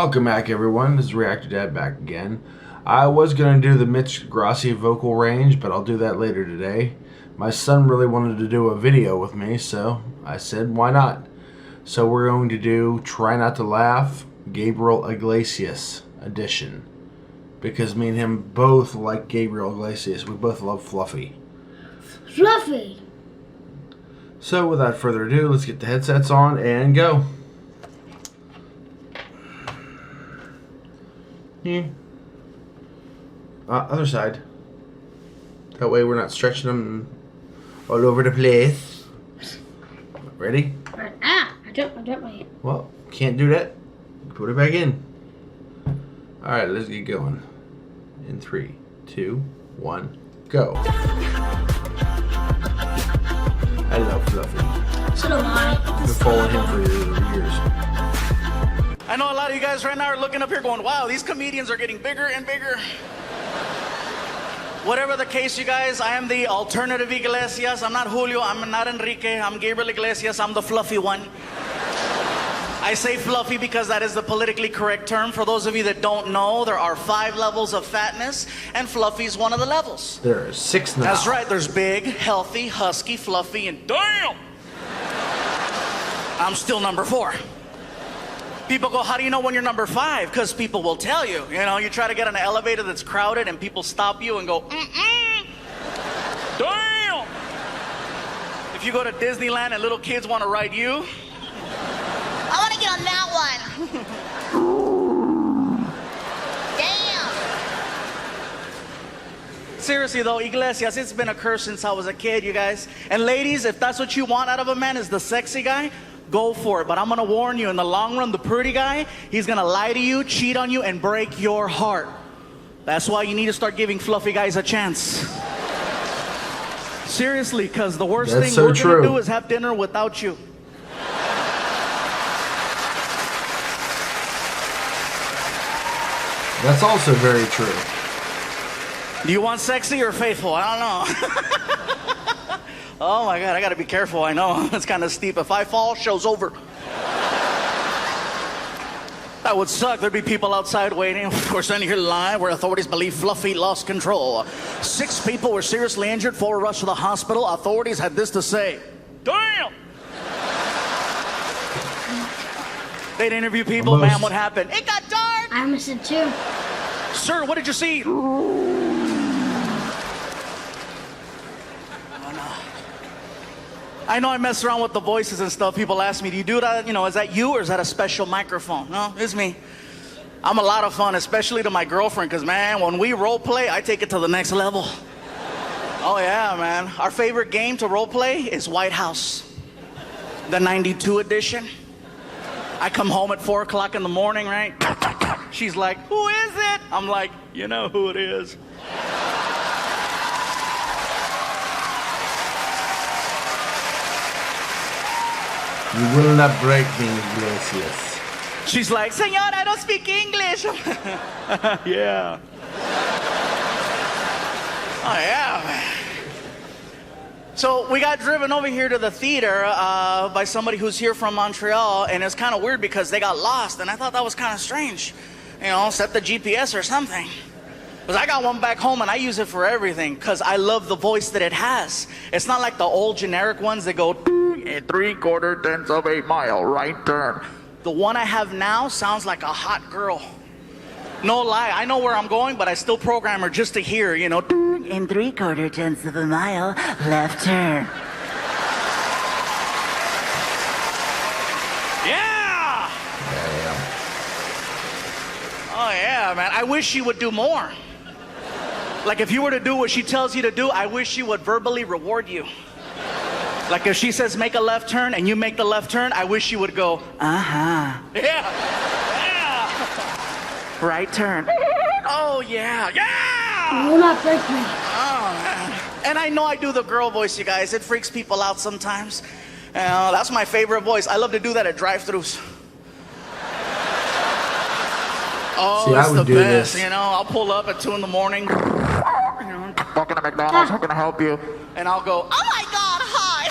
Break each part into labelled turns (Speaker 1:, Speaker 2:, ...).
Speaker 1: Welcome back, everyone. This is Reactor Dad back again. I was going to do the Mitch Grassi vocal range, but I'll do that later today. My son really wanted to do a video with me, so I said, why not? So we're going to do Try Not to Laugh, Gabriel Iglesias edition. Because me and him both like Gabriel Iglesias. We both love Fluffy.
Speaker 2: Fluffy!
Speaker 1: So without further ado, let's get the headsets on and go. Other side. That way we're not stretching them all over the place. Ready?
Speaker 2: I dropped my...
Speaker 1: Well, can't do that. Put it back in. Alright, let's get going. In 3, 2, 1, go. I love Fluffy.
Speaker 2: So do I.
Speaker 1: I've been following him for years.
Speaker 3: I know a lot of you guys right now are looking up here going, wow, these comedians are getting bigger and bigger. Whatever the case, you guys, I am the alternative Iglesias. I'm not Julio, I'm not Enrique, I'm Gabriel Iglesias, I'm the fluffy one. I say fluffy because that is the politically correct term. For those of you that don't know, there are 5 levels of fatness, and fluffy is one of the levels.
Speaker 1: There are 6 now.
Speaker 3: That's right, there's big, healthy, husky, fluffy, and damn! I'm still number 4. People go, how do you know when you're number 5? Because people will tell you. You know, you try to get on an elevator that's crowded and people stop you and go, damn! If you go to Disneyland and little kids want to ride you,
Speaker 4: I want to get on that one. Damn.
Speaker 3: Seriously though, Iglesias, it's been a curse since I was a kid, you guys. And ladies, if that's what you want out of a man, is the sexy guy, go for it. But I'm gonna warn you, in the long run, the pretty guy, he's gonna lie to you, cheat on you, and break your heart. That's why you need to start giving fluffy guys a chance. Seriously, because the worst thing we're gonna do is have dinner without you.
Speaker 1: That's also very true.
Speaker 3: Do you want sexy or faithful? I don't know. Oh my God, I gotta be careful, I know. It's kind of steep. If I fall, show's over. That would suck. There'd be people outside waiting. We're standing here live where authorities believe Fluffy lost control. 6 people were seriously injured, 4 rushed to the hospital. Authorities had this to say. Damn! They'd interview people, man, what happened? It got dark!
Speaker 2: I missed it too.
Speaker 3: Sir, what did you see? I know I mess around with the voices and stuff. People ask me, do you do that? You know, is that you or is that a special microphone? No, it's me. I'm a lot of fun, especially to my girlfriend, because, man, when we role play, I take it to the next level. Oh, yeah, man. Our favorite game to role play is White House, the 92 edition. I come home at 4 o'clock in the morning, right? She's like, who is it? I'm like, you know who it is.
Speaker 1: You will not break me, Iglesias.
Speaker 3: She's like, Senor, I don't speak English. Yeah. Oh, yeah, man. So we got driven over here to the theater by somebody who's here from Montreal, and it's kind of weird because they got lost, and I thought that was kind of strange. You know, set the GPS or something. Because I got one back home and I use it for everything because I love the voice that it has. It's not like the old generic ones that go in 3/4 of a mile, right turn. The one I have now sounds like a hot girl. No lie, I know where I'm going, but I still program her just to hear, you know, in 3/4 of a mile, left turn. Yeah! Oh yeah, man, I wish she would do more. Like if you were to do what she tells you to do, I wish she would verbally reward you. Like if she says make a left turn and you make the left turn, I wish she would go, uh-huh. Yeah, yeah. Right turn. Oh yeah, yeah!
Speaker 2: You will not break me.
Speaker 3: Oh, man. And I know I do the girl voice, you guys. It freaks people out sometimes. That's my favorite voice. I love to do that at drive-thrus. Oh, see, it's the best, you know. I'll pull up at 2 in the morning. Walking to McDonald's, how can I help you? And I'll go, oh my God, hi.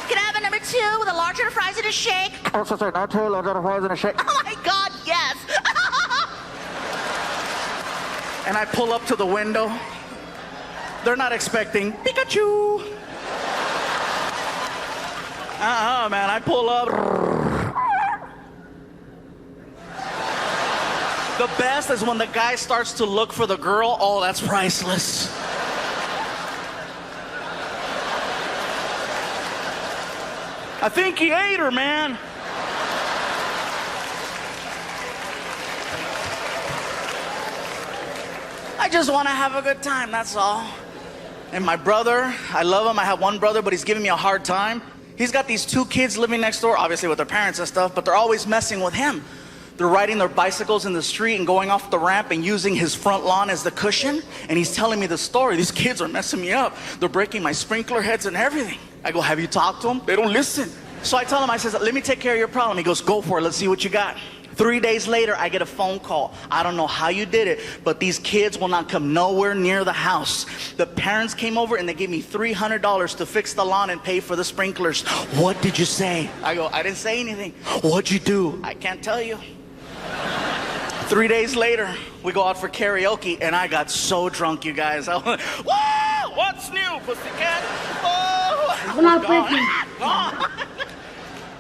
Speaker 3: Can I have
Speaker 4: two with a large order fries and a shake?
Speaker 3: Oh, sorry, not two, large order fries and a shake.
Speaker 4: Oh my God, yes.
Speaker 3: And I pull up to the window. They're not expecting Pikachu. Man, I pull up. The best is when the guy starts to look for the girl. Oh, that's priceless. I think he ate her, man. I just want to have a good time, that's all. And my brother, I love him. I have one brother, but he's giving me a hard time. He's got these two kids living next door, obviously with their parents and stuff, but they're always messing with him. They're riding their bicycles in the street and going off the ramp and using his front lawn as the cushion. And he's telling me the story. These kids are messing me up. They're breaking my sprinkler heads and everything. I go, have you talked to them? They don't listen. So I tell him, I says, let me take care of your problem. He goes, go for it. Let's see what you got. 3 days later, I get a phone call. I don't know how you did it, but these kids will not come nowhere near the house. The parents came over and they gave me $300 to fix the lawn and pay for the sprinklers. What did you say? I go, I didn't say anything. What'd you do? I can't tell you. 3 days later, we go out for karaoke, and I got so drunk, you guys. I went, whoa, what's new, pussycat? Oh,
Speaker 2: I'm not breaking.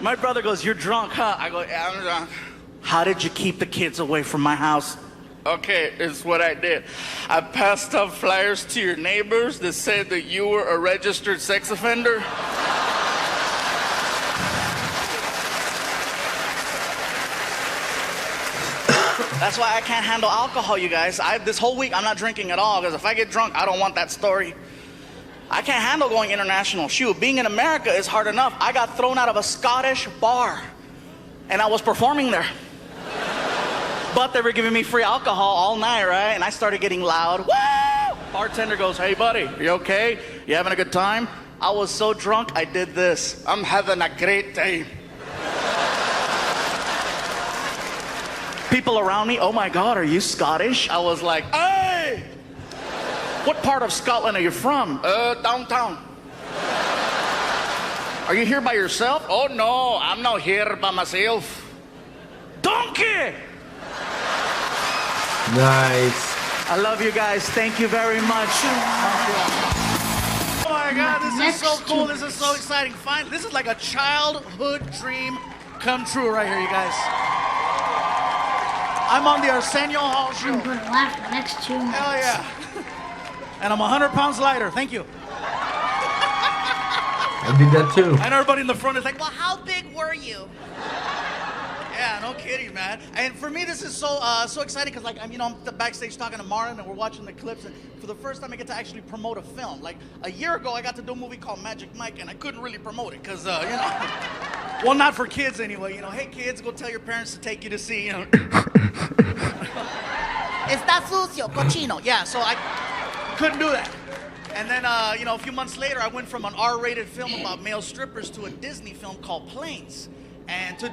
Speaker 3: My brother goes, you're drunk, huh? I go, yeah, I'm drunk. How did you keep the kids away from my house? Okay, it's what I did. I passed out flyers to your neighbors that said that you were a registered sex offender. That's why I can't handle alcohol, you guys. This whole week, I'm not drinking at all, because if I get drunk, I don't want that story. I can't handle going international. Shoot, being in America is hard enough. I got thrown out of a Scottish bar, and I was performing there. But they were giving me free alcohol all night, right? And I started getting loud. Woo! Bartender goes, hey, buddy, you okay? You having a good time? I was so drunk, I did this. I'm having a great time. People around me, oh my God, are you Scottish? I was like, hey! What part of Scotland are you from? Downtown. Are you here by yourself? Oh no, I'm not here by myself. Donkey!
Speaker 1: Nice.
Speaker 3: I love you guys. Thank you very much. Oh my God, this is so cool. This is so exciting. Fine. This is like a childhood dream come true right here, you guys. I'm on the Arsenio Hall show.
Speaker 2: I'm gonna laugh the next 2 minutes.
Speaker 3: Hell yeah. And I'm 100 pounds lighter. Thank you.
Speaker 1: I did that too.
Speaker 3: And everybody in the front is like, well,
Speaker 4: How big were you?
Speaker 3: yeah, no kidding, man. And for me, this is so exciting because, like, I'm the backstage talking to Martin, and we're watching the clips, and for the first time, I get to actually promote a film. Like, a year ago, I got to do a movie called Magic Mike, and I couldn't really promote it because, well, not for kids anyway. Hey, kids, go tell your parents to take you to see,
Speaker 4: Está sucio, cochino.
Speaker 3: Yeah, so I couldn't do that. And then, a few months later, I went from an R-rated film about male strippers to a Disney film called Planes. And to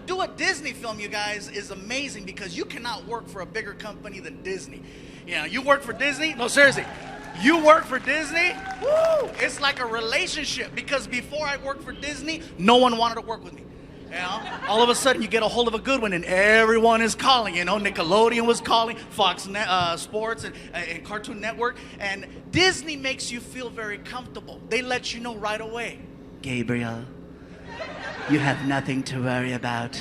Speaker 3: do a Disney film, you guys, is amazing because you cannot work for a bigger company than Disney. You work for Disney? No, seriously. You work for Disney? Woo! It's like a relationship because before I worked for Disney, no one wanted to work with me. All of a sudden you get a hold of a good one and everyone is calling. Nickelodeon was calling, Fox Sports and Cartoon Network. And Disney makes you feel very comfortable. They let you know right away. Gabriel, you have nothing to worry about.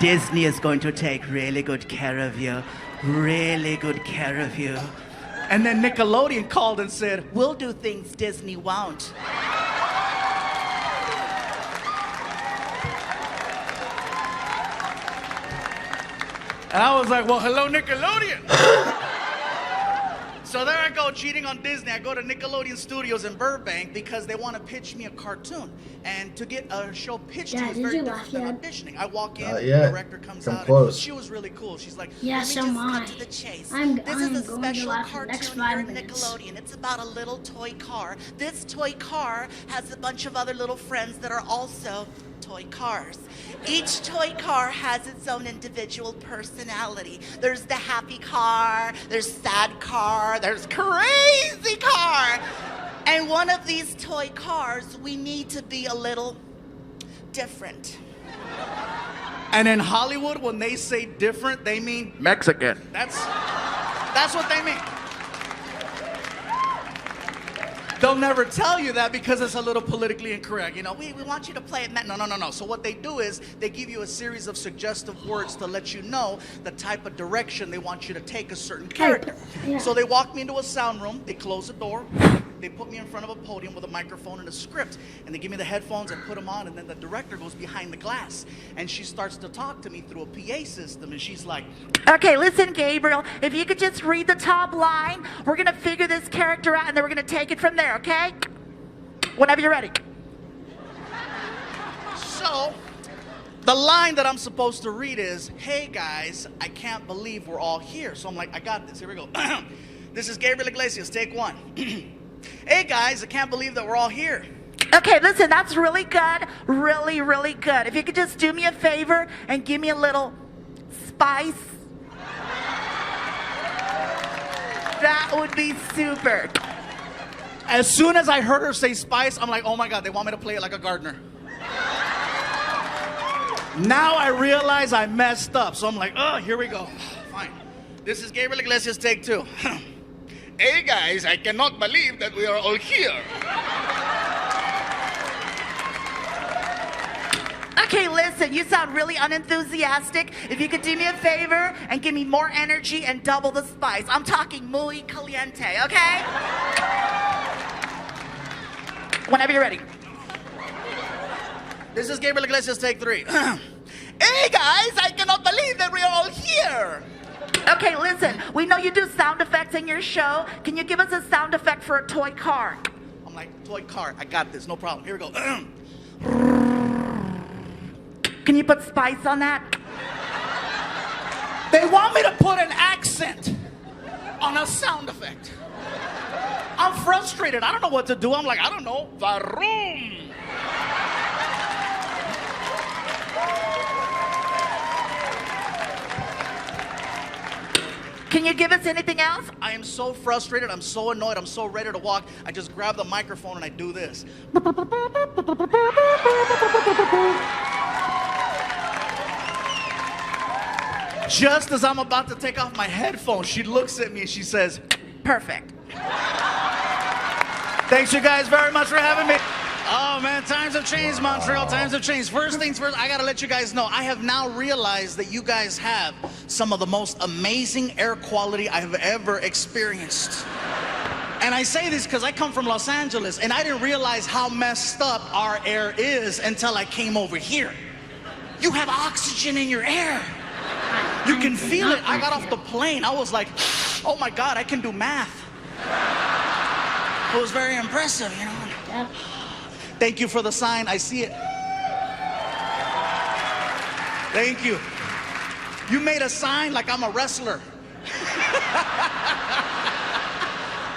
Speaker 3: Disney is going to take really good care of you. Really good care of you. And then Nickelodeon called and said, we'll do things Disney won't. And I was like, well, hello, Nickelodeon. So there I go, cheating on Disney. I go to Nickelodeon Studios in Burbank because they want to pitch me a cartoon. And to get a show pitched to me is very different than auditioning. I walk in, the director comes out, and she was really cool. She's like,
Speaker 2: yeah, so am I.
Speaker 4: To the chase.
Speaker 2: I'm
Speaker 4: This is a
Speaker 2: going to
Speaker 4: special
Speaker 2: laugh the next
Speaker 4: cartoon here
Speaker 2: 5
Speaker 4: at
Speaker 2: minutes.
Speaker 4: Nickelodeon. It's about a little toy car. This toy car has a bunch of other little friends that are also toy cars. Each toy car has its own individual personality. There's the happy car, there's sad car, there's crazy car. And one of these toy cars, we need to be a little different.
Speaker 3: And in Hollywood, when they say different, they mean Mexican. That's what they mean. They'll never tell you that because it's a little politically incorrect. You know, we want you to play it. No. So what they do is they give you a series of suggestive words to let you know the type of direction they want you to take a certain character.
Speaker 2: Yeah.
Speaker 3: So they walk me into a sound room, they close the door, they put me in front of a podium with a microphone and a script, and they give me the headphones, I put them on, and then the director goes behind the glass, and she starts to talk to me through a PA system, and she's like,
Speaker 4: Okay, listen, Gabriel, if you could just read the top line, we're gonna figure this character out and then we're gonna take it from there, okay? Whenever you're ready.
Speaker 3: so the line that I'm supposed to read is, hey guys, I can't believe we're all here. So I'm like, I got this, here we go. This is Gabriel Iglesias, take one. Hey guys, I can't believe that we're all here.
Speaker 4: Okay, listen, that's really good. Really, really good. If you could just do me a favor and give me a little spice. That would be super.
Speaker 3: As soon as I heard her say spice, I'm like, oh my God, they want me to play it like a gardener. Now I realize I messed up. So I'm like, oh, here we go. Fine. This is Gabriel Iglesias, take two. Hey guys, I cannot believe that we are all here.
Speaker 4: Okay, listen, you sound really unenthusiastic. If you could do me a favor and give me more energy and double the spice. I'm talking muy caliente, okay? Whenever you're ready.
Speaker 3: This is Gabriel Iglesias, take three. Hey guys, I cannot believe that we are all here.
Speaker 4: Okay, listen, we know you do sound effects in your show. Can you give us a sound effect for a toy car?
Speaker 3: I'm like, toy car, I got this, no problem. Here we go.
Speaker 4: Can you put spice on that?
Speaker 3: They want me to put an accent on a sound effect. I'm frustrated. I don't know what to do. I'm like, I don't know. Varoom.
Speaker 4: Can you give us anything else?
Speaker 3: I am so frustrated. I'm so annoyed. I'm so ready to walk. I just grab the microphone and I do this. Just as I'm about to take off my headphones, she looks at me and she says,
Speaker 4: Perfect.
Speaker 3: thanks you guys very much for having me. Oh man, times have changed, Montreal, times have changed. First things first, I gotta let you guys know, I have now realized that you guys have some of the most amazing air quality I have ever experienced. And I say this because I come from Los Angeles and I didn't realize how messed up our air is until I came over here. You have oxygen in your air. You can feel it. I got off the plane. I was like, oh my God, I can do math. It was very impressive, you know.
Speaker 2: Yeah.
Speaker 3: Thank you for the sign. I see it. Thank you. You made a sign like I'm a wrestler.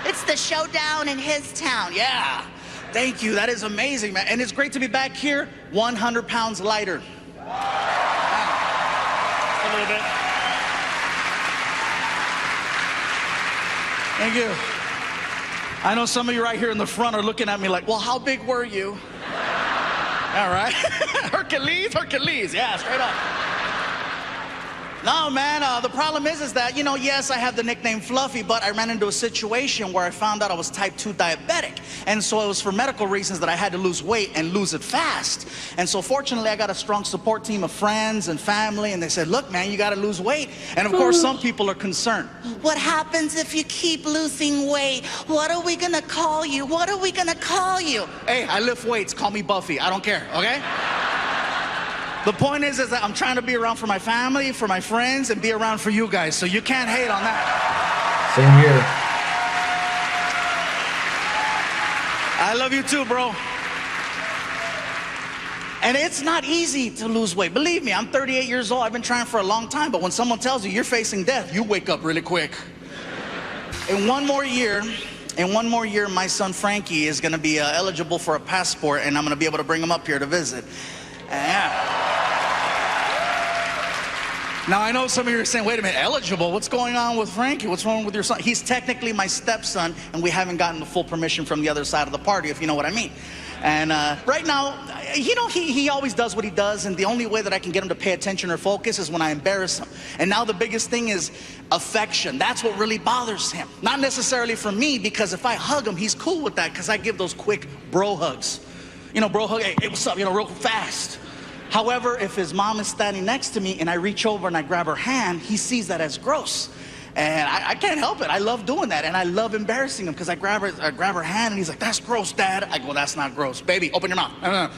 Speaker 4: It's the showdown in his town.
Speaker 3: Yeah. Thank you. That is amazing, man. And it's great to be back here, 100 pounds lighter. A little bit. Thank you. I know some of you right here in the front are looking at me like, well, how big were you? All right. Hercules. Yeah, straight up. No, man, the problem is that, you know, yes, I have the nickname Fluffy, but I ran into a situation where I found out I was type 2 diabetic. And so it was for medical reasons that I had to lose weight and lose it fast. And so fortunately, I got a strong support team of friends and family, and they said, look, man, you got to lose weight. And of course, some people are concerned.
Speaker 4: What happens if you keep losing weight? What are we gonna call you? What are we gonna call you?
Speaker 3: Hey, I lift weights. Call me Buffy. I don't care, okay? The point is that I'm trying to be around for my family, for my friends, and be around for you guys. So you can't hate on that.
Speaker 1: Same here.
Speaker 3: I love you too, bro. And it's not easy to lose weight. Believe me, I'm 38 years old. I've been trying for a long time. But when someone tells you you're facing death, you wake up really quick. In one more year, my son Frankie is going to be eligible for a passport, and I'm going to be able to bring him up here to visit. Yeah. Now, I know some of you are saying, wait a minute, eligible? What's going on with Frankie? What's wrong with your son? He's technically my stepson, and we haven't gotten the full permission from the other side of the party, if you know what I mean. And right now, you know, he always does what he does, and the only way that I can get him to pay attention or focus is when I embarrass him. And now the biggest thing is affection. That's what really bothers him. Not necessarily for me, because if I hug him, he's cool with that, because I give those quick bro hugs. You know, bro hug, hey, what's up, you know, real fast. However, if his mom is standing next to me and I reach over and I grab her hand, he sees that as gross. And I can't help it. I love doing that, and I love embarrassing him, because I grab her hand, and he's like, "That's gross, Dad." I go, "That's not gross, baby. Open your mouth." Ah!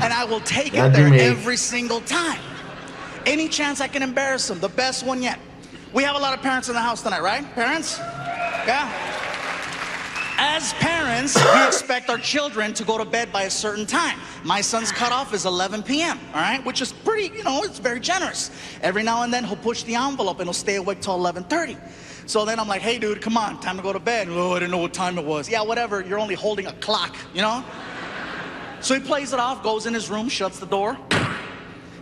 Speaker 3: And I will take it there every single time. Any chance I can embarrass him, the best one yet. We have a lot of parents in the house tonight, right? Parents? Yeah. As parents, we expect our children to go to bed by a certain time. My son's cutoff is 11 p.m., all right? Which is pretty, you know, it's very generous. Every now and then, he'll push the envelope and he'll stay awake till 11:30. So then I'm like, "Hey, dude, come on, time to go to bed." "Oh, I didn't know what time it was." "Yeah, whatever, you're only holding a clock, you know?" So he plays it off, goes in his room, shuts the door.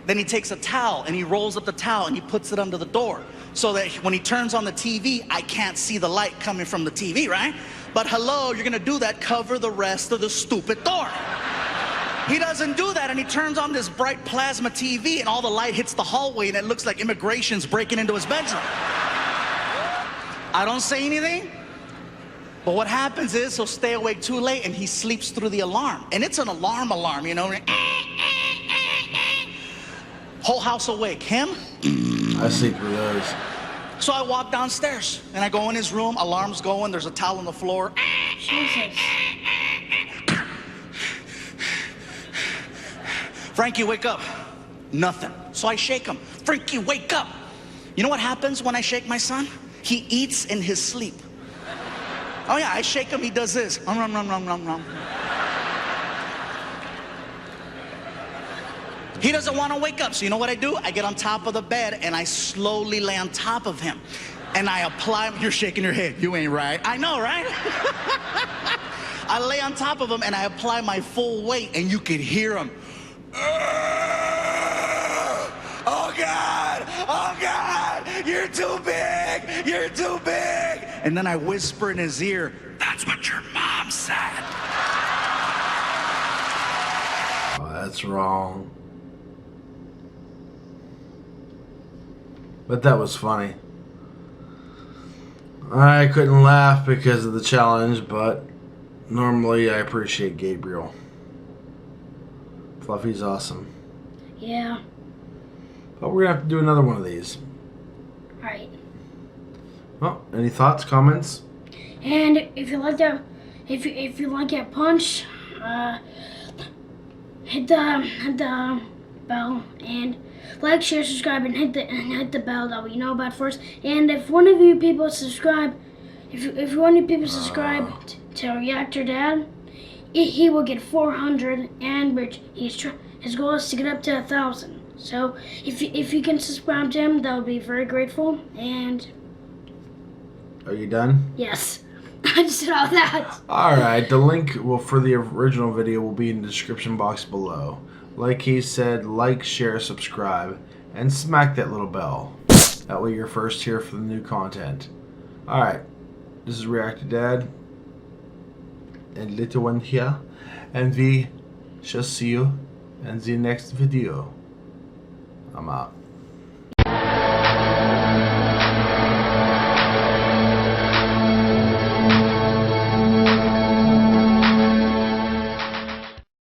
Speaker 3: Then he takes a towel and he rolls up the towel and he puts it under the door, so that when he turns on the TV, I can't see the light coming from the TV, right? But hello, you're gonna do that, cover the rest of the stupid door. He doesn't do that, and he turns on this bright plasma TV, and all the light hits the hallway, and it looks like immigration's breaking into his bedroom. I don't say anything, but what happens is he'll stay awake too late, and he sleeps through the alarm. And it's an alarm, you know? Whole house awake. Him?
Speaker 1: I sleep through those.
Speaker 3: So I walk downstairs, and I go in his room, alarm's going, there's a towel on the floor.
Speaker 2: Jesus.
Speaker 3: "Frankie, wake up." Nothing. So I shake him. "Frankie, wake up." You know what happens when I shake my son? He eats in his sleep. Oh yeah, I shake him, he does this. He doesn't want to wake up, so you know what I do? I get on top of the bed and I slowly lay on top of him. And I apply, you're shaking your head, you ain't right. I know, right? I lay on top of him and I apply my full weight, and you can hear him. "Oh God, oh God, you're too big, you're too big." And then I whisper in his ear, "That's what your mom said."
Speaker 1: Oh, that's wrong. But that was funny. I couldn't laugh because of the challenge, but normally I appreciate Gabriel. Fluffy's awesome.
Speaker 2: Yeah.
Speaker 1: But we're gonna have to do another one of these.
Speaker 2: Alright.
Speaker 1: Well, any thoughts, comments?
Speaker 2: And if you like that, if you like that punch, hit the bell and like, share, subscribe, and hit the bell that we know about first. And if one of you people subscribe, if one of you people subscribe to Reactor Dad, he will get 400, and his goal is to get up to 1,000. So if you can subscribe to him, that would be very grateful. And
Speaker 1: are you done?
Speaker 2: yes. I just did all that.
Speaker 1: Alright, the link for the original video will be in the description box below. Like he said, like, share, subscribe, and smack that little bell. That way you're first here for the new content. Alright, this is Reactor Dad and little one here, and we shall see you in the next video. I'm out.